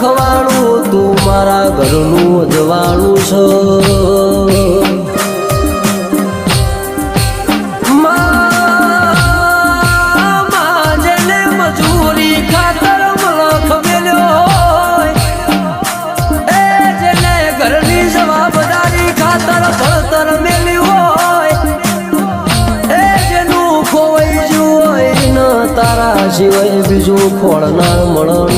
લખવાળું તું મારા ઘરનું અજવાળું છો જેને મજૂરી ખાતર મલખ મેલ્યો હોય એ જેને ઘરની જવાબદારી ખાતર ભણતર મેલ્યું હોય એ જેનું ખોવાઈ ગયું હોય ન તારા સિવાય બીજું ખોળનાર મળણ